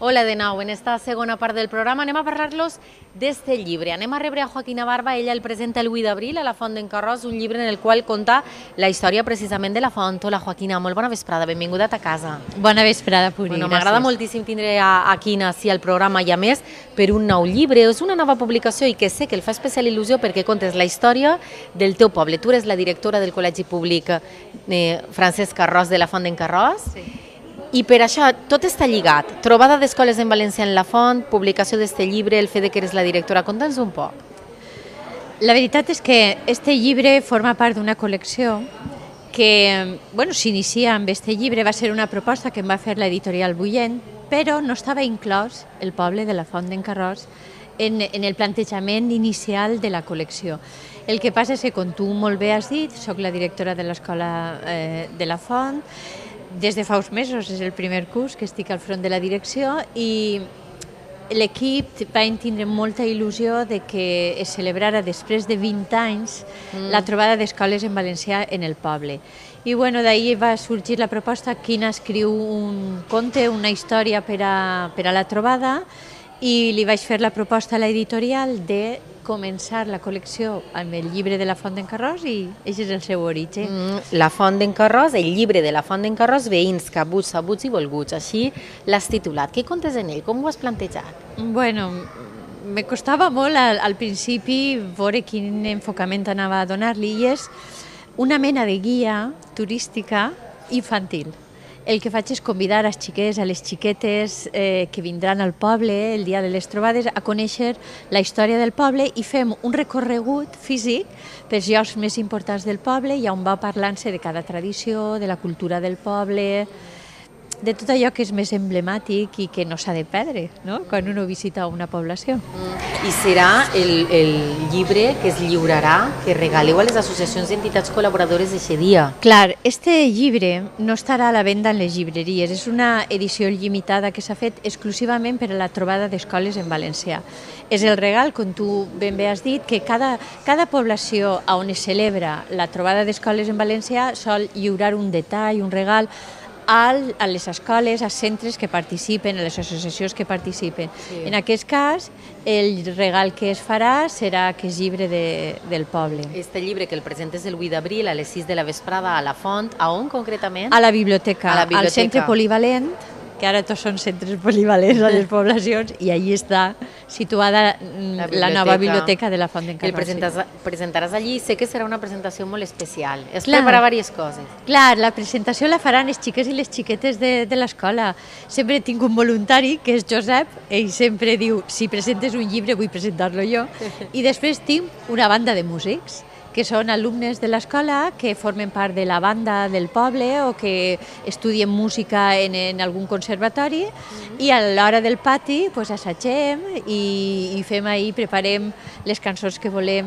Hola de nou, en esta segona part del programa anem a parlar-los d'este llibre. Anem a rebre a Joaquina Barba, ella el presenta el 8 d'abril a la Font d'en Carròs, un llibre en el qual conta la història precisament de la font. Hola Joaquina, molt bona vesprada, benvinguda a ta casa. Bona vesprada, Puri, gràcies. M'agrada moltíssim tindre a Quina sí al programa i a més per un nou llibre. És una nova publicació i que sé que el fa especial il·lusió perquè contes la història del teu poble. Tu eres la directora del Col·legi Públic Francesc Carròs de la Font d'en Carròs. Sí. I per això tot està lligat. Trobada d'escoles en valencià en la font, publicació d'este llibre, el fet que eres la directora. Conta'ns un poc. La veritat és que este llibre forma part d'una col·lecció que s'inicia amb este llibre. Va ser una proposta que em va fer l'editorial Bullent, però no estava inclòs el poble de la Font d'en Carròs en el plantejament inicial de la col·lecció. El que passa és que, com tu molt bé has dit, soc la directora de l'escola de la Font. Des de fa uns mesos, és el primer curs que estic al front de la direcció i l'equip va tindre molta il·lusió de que es celebrara després de 20 anys la trobada d'escoles en valencià en el poble. I d'ahir va sorgir la proposta, Quina escriu un conte, una història per a la trobada, i li vaig fer la proposta a l'editorial de començar la col·lecció amb el llibre de la Font d'en Carròs i aquest és el seu origen. La Font d'en Carròs, el llibre de la Font d'en Carròs, veïns, cabuts, sabuts i volguts. Així l'has titulat. Què contes en ell? Com ho has plantejat? Me costava molt al principi veure quin enfocament anava a donar-li i és una mena de guia turística infantil. El que faig és convidar als xiquets, a les xiquetes que vindran al poble el dia de les trobades a conèixer la història del poble i fem un recorregut físic pels llocs més importants del poble i on va parlant-se de cada tradició, de la cultura del poble, de tot allò que és més emblemàtic i que no s'ha de perdre, no?, quan uno visita una població. I serà el llibre que es lliurarà, que regaleu a les associacions i entitats col·laboradores d'aquest dia. Clar, este llibre no estarà a la venda en les llibreries, és una edició limitada que s'ha fet exclusivament per a la trobada d'escoles en valencià. És el regal, com tu ben bé has dit, que cada població on es celebra la trobada d'escoles en valencià sol lliurar un detall, un regal, a les escoles, als centres que participen, a les associacions que participen. Sí. En aquest cas, el regal que es farà serà aquest llibre del poble. Este llibre que el presentes el 8 d'abril a les 6 de la vesprada a la Font, a on concretament? A la biblioteca, al centre polivalent, que ara tots són centres polivalents a les poblacions, i allí està situada la nova biblioteca de la Font d'en Carròs. El presentaràs allí, sé que serà una presentació molt especial. És per a diverses coses. Clar, la presentació la faran els xiquets i les xiquetes de l'escola. Sempre tinc un voluntari, que és Josep, ell sempre diu, si presentes un llibre vull presentar-lo jo, i després tinc una banda de músics, que són alumnes de l'escola que formen part de la banda del poble o que estudien música en algun conservatori i a l'hora del pati assagem i fem ahir, preparem les cançons que volen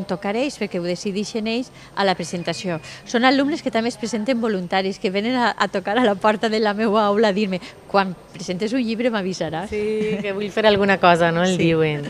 tocar ells perquè ho decideixen ells a la presentació. Són alumnes que també es presenten voluntaris, que venen a tocar a la porta de la meva aula a dir-me quan presentes un llibre m'avisaràs. Sí, que vull fer alguna cosa, no? El diuen.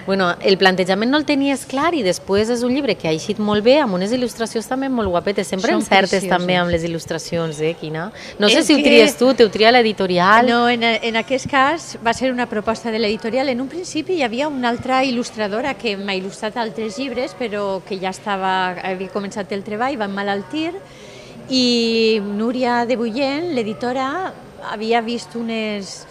El plantejament no el tenies clar i després és un llibre que ha eixit molt bé, amb unes il·lustracions també molt guapetes. Sempre encertes també amb les il·lustracions, Quina? No sé si ho tries tu, t'ho tria l'editorial. No, en aquest cas va ser una proposta de l'editorial. En un principi hi havia una altra il·lustradora que m'ha il·lustrat altres llibres, però que ja havia començat el treball, va emmalaltir, i Núria de Bullent, l'editora, havia vist unes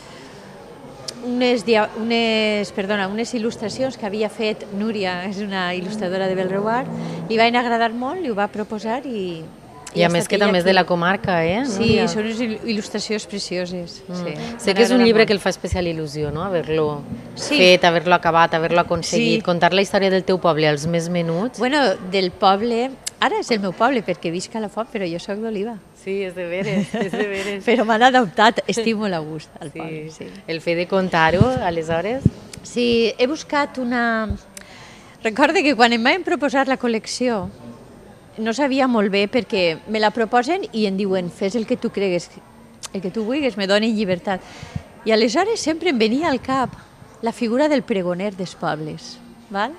il·lustracions que havia fet Núria, és una il·lustradora de Bellreguard, li van agradar molt, li ho va proposar i a més que també és de la comarca, Sí, són unes il·lustracions precioses. Sé que és un llibre que el fa especial il·lusió, no?, haver-lo fet, haver-lo acabat, haver-lo aconseguit, contar la història del teu poble als més menuts. Del poble, ara és el meu poble perquè visc a la Font, però jo soc d'Oliva. Sí, és de veres. Però m'han adoptat, estic molt a gust al poble. El fet de contar-ho, aleshores? Sí, he buscat una... Recordo que quan em van proposar la col·lecció no sabia molt bé perquè me la proposen i em diuen fes el que tu cregues, el que tu vulguis, me donen llibertat. I aleshores sempre em venia al cap la figura del pregoner dels pobles, val?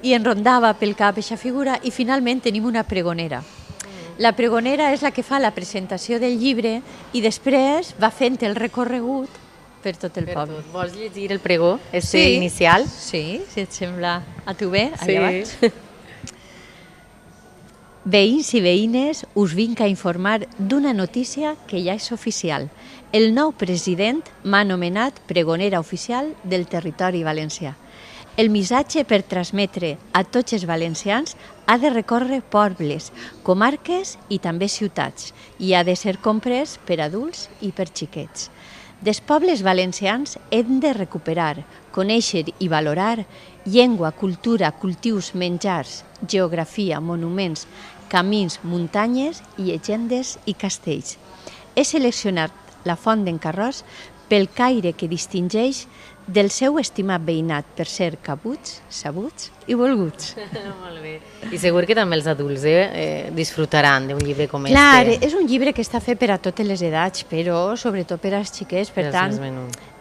I em rondava pel cap aquesta figura i finalment tenim una pregonera. La pregonera és la que fa la presentació del llibre i després va fent el recorregut per tot el poble. Vols llegir el pregó, inicial? Sí, si et sembla a tu bé, Sí. allà vaig. Veïns i veïnes, us vinc a informar d'una notícia que ja és oficial. El nou president m'ha nomenat pregonera oficial del territori valencià. El missatge per transmetre a tots els valencians ha de recórrer pobles, comarques i també ciutats i ha de ser comprès per adults i per xiquets. Dels pobles valencians hem de recuperar, conèixer i valorar llengua, cultura, cultius, menjars, geografia, monuments, camins, muntanyes, llegendes i castells. He seleccionat la Font d'en Carròs pel caire que distingeix del seu estimat veïnat per ser cabuts, sabuts i volguts. Molt bé. I segur que també els adults disfrutaran d'un llibre com este. Clar, és un llibre que està fet per a totes les edats, però sobretot per als xiquets. Per tant,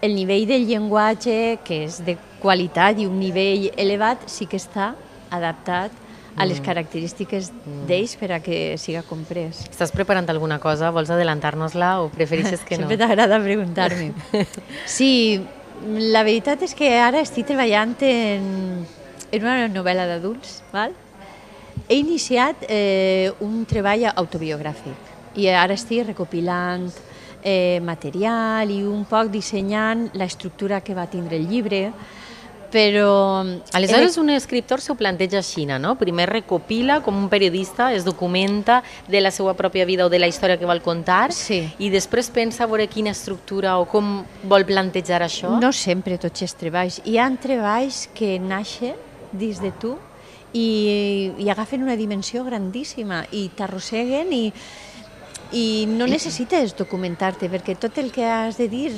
el nivell del llenguatge, que és de qualitat i un nivell elevat, sí que està adaptat a les característiques d'ells per a que siga comprès. Estàs preparant alguna cosa? Vols adelantar-nos-la o prefereixes que no? Sempre t'agrada preguntar-me. Sí, la veritat és que ara estic treballant en una novel·la d'adults, val? He iniciat un treball autobiogràfic i ara estic recopilant material i un poc dissenyant l'estructura que va tindre el llibre, però... Aleshores, un escriptor s'ho planteja així, no? Primer recopila com un periodista, es documenta de la seva pròpia vida o de la història que vol contar, i després pensa a veure quina estructura o com vol plantejar això? No sempre tots els treballs. Hi ha treballs que naixen dins de tu i agafen una dimensió grandíssima i t'arrosseguen i no necessites documentar-te, perquè tot el que has de dir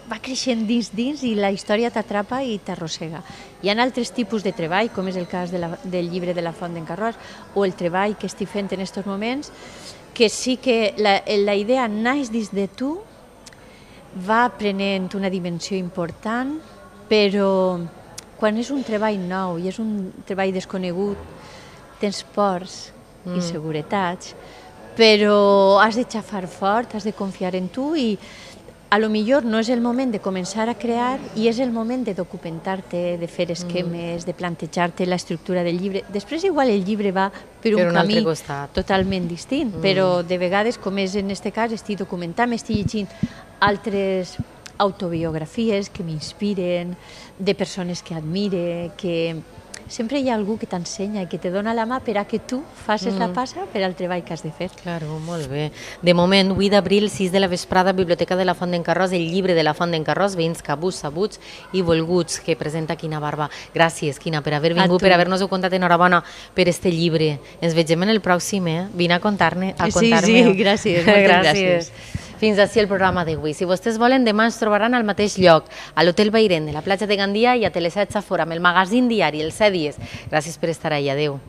va creixent dins i la història t'atrapa i t'arrossega. Hi ha altres tipus de treball, com és el cas del llibre de la Font d'en Carròs o el treball que estic fent en aquests moments, que sí que la idea naix dins de tu, va prenent una dimensió important, però quan és un treball nou i és un treball desconegut, tens pors, inseguretats, però has de xafar fort, has de confiar en tu i a lo millor no és el moment de començar a crear i és el moment de documentar-te, de fer esquemes, de plantejar-te l'estructura del llibre. Després igual el llibre va per un camí totalment distint, però de vegades, com és en aquest cas, estic documentant, estic llegint altres autobiografies que m'inspiren, de persones que admire, que sempre hi ha algú que t'ensenya i que te dona la mà per a que tu facis la passa per al treball que has de fer. Claro, molt bé. De moment, 8 d'abril, 6 de la vesprada, Biblioteca de la Font d'en Carròs, el llibre de la Font d'en Carròs, veïns cabuts, sabuts i volguts, que presenta Quina Barba. Gràcies, Quina, per haver vingut, per haver-nos-ho contat. Enhorabona per este llibre. Ens vegem en el pròxim, Vine a contar-me. Sí, gràcies, moltes gràcies. Fins així el programa d'avui. Si vostès volen, demà ens trobaran al mateix lloc, a l'Hotel Bairén de la platja de Gandia i a Tele7 Safor, amb el magazín diari, els 7 dies. Gràcies per estar ahí. Adéu.